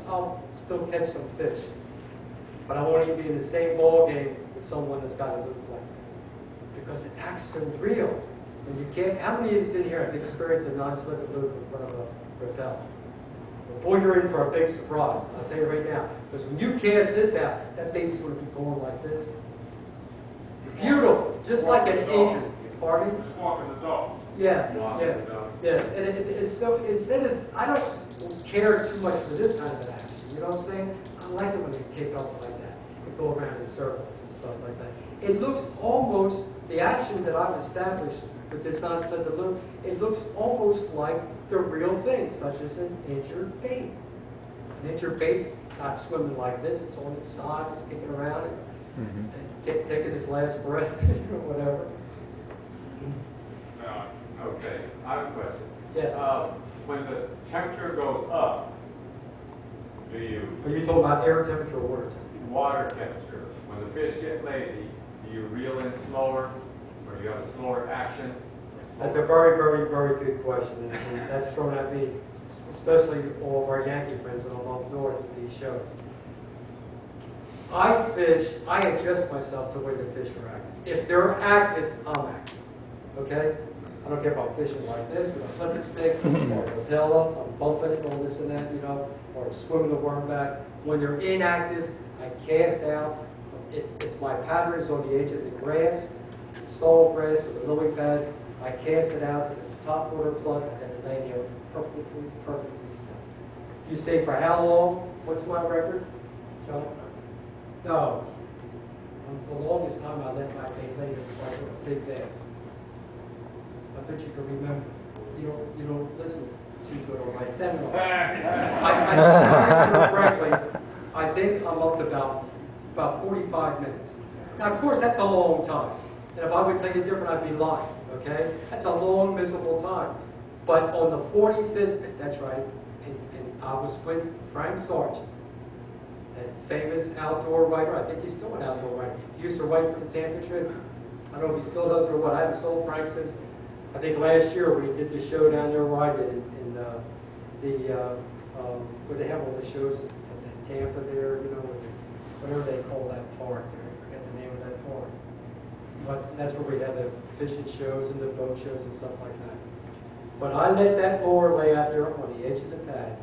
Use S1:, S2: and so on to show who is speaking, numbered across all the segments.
S1: I'll still catch some fish. But I won't even be in the same ball game with someone that's got a loop like this. Because it acts so real. And you can't, how many of you in here have experienced a non-slipping loop in front of a rappel? Boy, you're in for a big surprise. I'll tell you right now. Because when you cast this out, that baby's going to be going like this. Beautiful. Just like an angel. Pardon?
S2: Just walking the dog.
S1: Yeah, yeah. And it's so, instead of, I don't care too much for this kind of an action. You know what I'm saying? I like it when they kick off like that. They go around in circles and stuff like that. It looks almost, the action that I've established with this non-slipper loop, it looks almost like the real thing, such as an injured bait. An injured bait, not swimming like this, it's on its side, it's kicking around and taking its last breath or whatever.
S3: Okay, I have a question.
S1: Yes.
S3: When the temperature goes up, do you...
S1: Are you talking about air temperature or water temperature?
S3: Water temperature. When the fish get lazy, do you reel in slower, or do you have a slower action?
S1: That's a very, very, very good question, and that's thrown at me, especially all of our Yankee friends that I'm up north at these shows. I adjust myself to the way the fish are acting. If they're active, I'm active, okay? I don't care if I'm fishing like this with a flipping stick, or a patella, I'm bumping it, or this and that, you know, or swimming the worm back. When they're inactive, I cast out. If my pattern is on the edge of the grass, stall grass, or the lily pad, I cast it out to the top water plug and it lay there perfectly still. You stay for how long? What's my record? John? No. The longest time I let my bait lay is like a big bass. I bet you can remember. You don't listen too good on my seminar. I think I'm up to about 45 minutes. Now, of course, that's a long time. And if I would tell you different, I'd be lying. Okay? That's a long, miserable time. But on the 45th, that's right, and I was with Frank Sargent, that famous outdoor writer. I think he's still an outdoor writer. He used to write for the Tampa Tribune. I don't know if he still does or what. I haven't sold Frank since, I think last year when he did the show down there where I did in where they have all the shows in Tampa there, you know, whatever they call that park there. I forget the name of that park. But that's where we have the fishing shows and the boat shows and stuff like that. But I let that lure lay out there on the edge of the pad,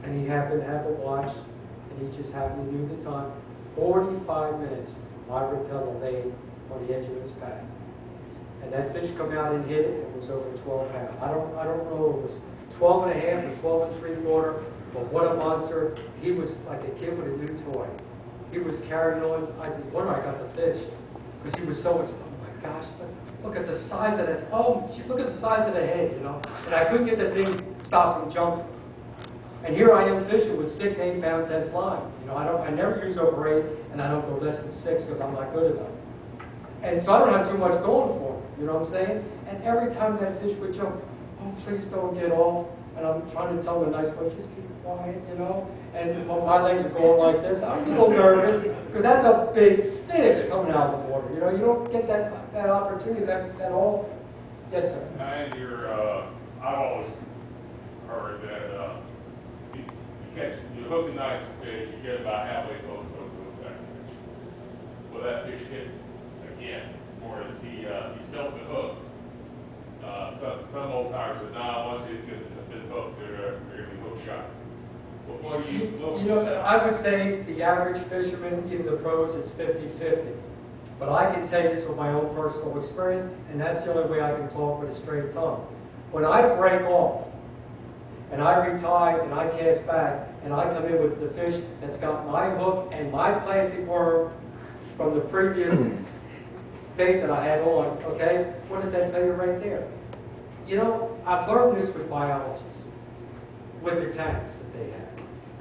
S1: and he happened to have a watch, and he just happened to know the time. 45 minutes, my rappel laid on the edge of his pad. And that fish come out and hit it, and it was over 12 pounds. I don't know if it was 12 and a half or 12 and 3/4, but what a monster. He was like a kid with a new toy. He was carrying on. I wonder I got the fish, because he was so much, oh my gosh, look at the size of that, oh, look at the size of the head, you know. And I couldn't get the thing stopped from jumping. And here I am fishing with 6, 8 pound test line. You know, I never use over 8, and I don't go less than 6 because I'm not good enough. And so I don't have too much going for me, you know what I'm saying? And every time that fish would jump, oh, please don't get off. And I'm trying to tell him a nice way, just keep quiet, you know? And my legs are going like this. I was a little nervous, because that's a big fish coming out of the water. You know, you don't get that opportunity that all. Yes, sir.
S2: And I've always heard that you hook a nice fish, you get about halfway close to that fish. Will that fish hit again, or is he self the hook? Some old timers said, nah, once he's been hooked, they're going to be hook shot. What do you
S1: know, I would say the average fisherman, even the pros, it's 50-50. But I can tell you this with my own personal experience, and that's the only way I can talk with a straight tongue. When I break off, and I retie, and I cast back, and I come in with the fish that's got my hook and my plastic worm from the previous bait that I had on, okay? What does that tell you right there? You know, I've learned this with biologists, with the tanks that they have.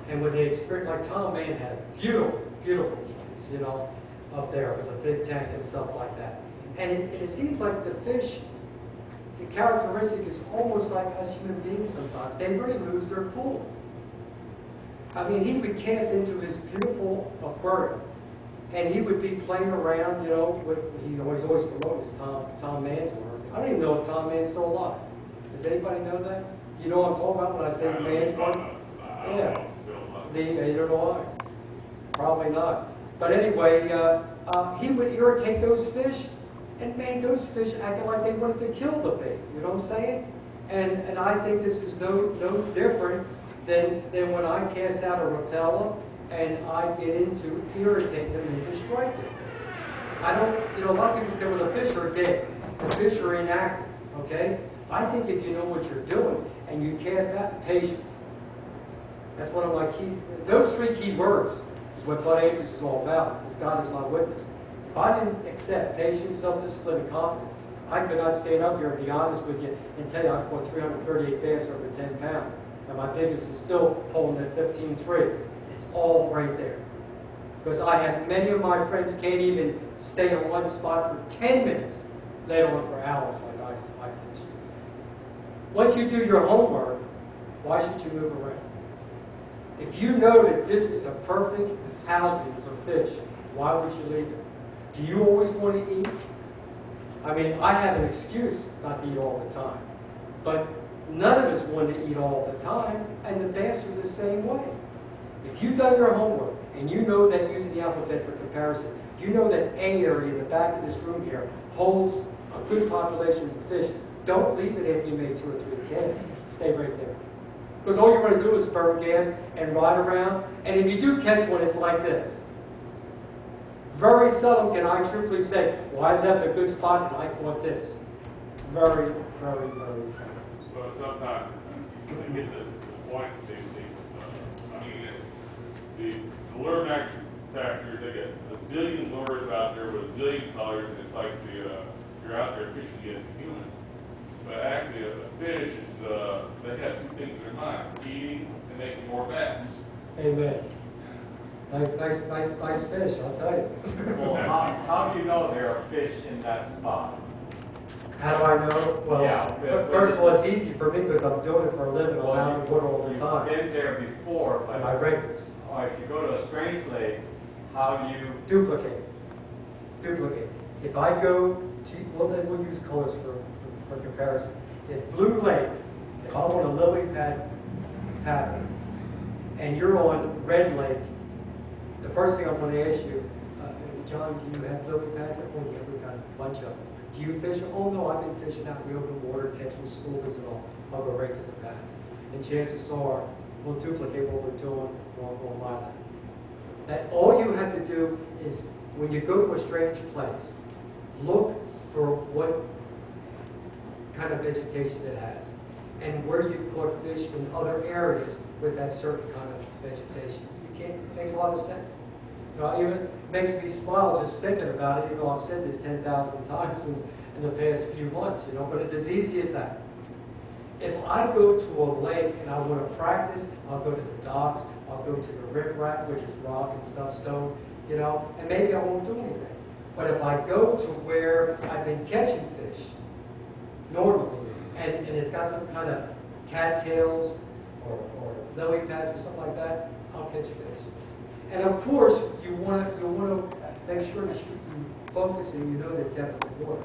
S1: And when they experience, like Tom Mann had beautiful, beautiful tanks, you know, up there with a big tank and stuff like that. And it seems like the fish, the characteristic is almost like us human beings sometimes. They really lose their cool. I mean, he would cast into his beautiful aquarium, and he would be playing around, you know, he always promotes Tom Mann's work. I don't even know if Tom Mann's still alive. Does anybody know that? You know what I'm talking about when I say Mann's work? Yeah. Neither do I. Probably not. But anyway, he would irritate those fish and made those fish acting like they wanted to kill the bait. You know what I'm saying? And I think this is no different than when I cast out a repeller and I get into irritate them and destroy them. I don't, you know, a lot of people say, well, the fish are dead. The fish are inactive, okay? I think if you know what you're doing and you cast out patience, that's one of my key, those three key words is what Bud Andrews is all about, is God is my witness. If I didn't accept patience, self-discipline, and confidence, I could not stand up here and be honest with you and tell you I caught 338 bass over 10 pounds. And my biggest is still holding at 15.3. It's all right there. Because I have many of my friends can't even stay in one spot for 10 minutes, let alone for hours like I fish. Once you do your homework, why should you move around? If you know that this is a perfect housing for fish, why would you leave it? Do you always want to eat? I mean, I have an excuse not to eat all the time. But none of us want to eat all the time, and the bass are the same way. If you've done your homework, and you know that using the alphabet for comparison, you know that A area in the back of this room here holds a good population of fish, don't leave it after you made 2 or 3 casts. Stay right there. Because all you want to do is burn gas and ride around, and if you do catch one, it's like this. Very seldom can I truthfully say, well, I was at a good spot and I caught this. Very, very, very seldom.
S2: But sometimes you get the point, the lure manufacturers, they get a zillion lures out there with a zillion colors, and it's like you're out there fishing against a human. But actually, a fish is, they have 2 things in their mind: eating and making more bass.
S1: Amen. Nice fish, I'll tell you.
S3: Well, how do you know there are fish in that spot?
S1: How do I know? Well,
S3: Yeah,
S1: first of all, it's easy for me because I'm doing it for a living. I'm out in the water all the
S3: You've
S1: time.
S3: been there before, but
S1: My records.
S3: if you go to a strange lake, how do you...
S1: Duplicate. If I go to, well, then we'll use colors for comparison. In Blue Lake, if I'm on a lily pad pattern, and you're on Red Lake, the first thing I'm going to ask you, John, do you have lily pads? Oh, yeah, we've got a bunch of them. Do you fish? Oh, no, I've been fishing out in the open water, catching schoolers and all. I'll go right to the pad. And chances are, we'll duplicate what we're doing on my land. That all you have to do is, when you go to a strange place, look for what kind of vegetation it has, and where you caught fish in other areas with that certain kind of vegetation. It makes a lot of sense. You know, even makes me smile just thinking about it, even though I've said this 10,000 times in the past few months, you know, but it's as easy as that. If I go to a lake and I want to practice, I'll go to the docks, I'll go to the riprap, which is rock and stuff, stone, you know, and maybe I won't do anything. But if I go to where I've been catching fish, normally, and it's got some kind of cattails or lily pads or something like that, I'll catch fish. And of course, you want to make sure that you focus and you know the depth of the water.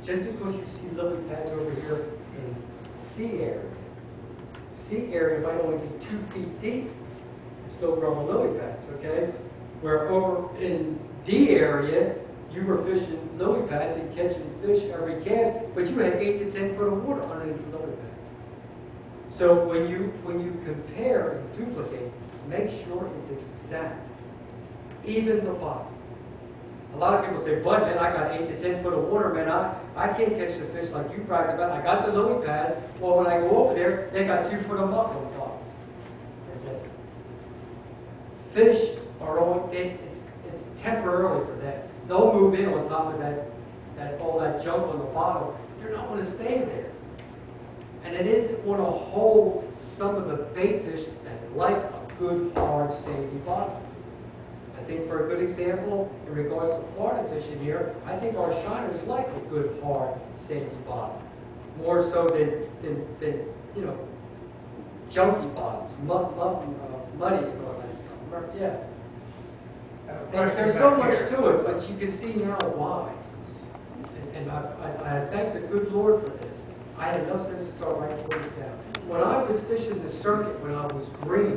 S1: Just because you see lily pads over here in sea area might only be 2 feet deep, it's still growing lily pads, okay? Where over in D area, you were fishing lily pads and catching fish every cast, but you had 8 to 10 foot of water underneath the lily pad. So when you compare and duplicate, make sure it's exact. Even the bottom. A lot of people say, Bud, man, I got 8 to 10 foot of water, man. I can't catch the fish like you bragged about. I got the lily pads. Well, when I go over there, they got 2 foot of muck on top. Fish are on, it's temporarily for them. They'll move in on top of all that junk on the bottom. They're not going to stay there. And it isn't going to hold some of the bait fish that like a good, hard, sandy bottom. I think for a good example, in regards to Florida fishing here, I think our shiners like a good, hard, sandy bottom. More so than you know, junky bottoms, muddy and all that stuff. Yeah. There's so much to it, but you can see now why. And I thank the good Lord for this. I had enough sense to start writing things down. When I was fishing the circuit, when I was green,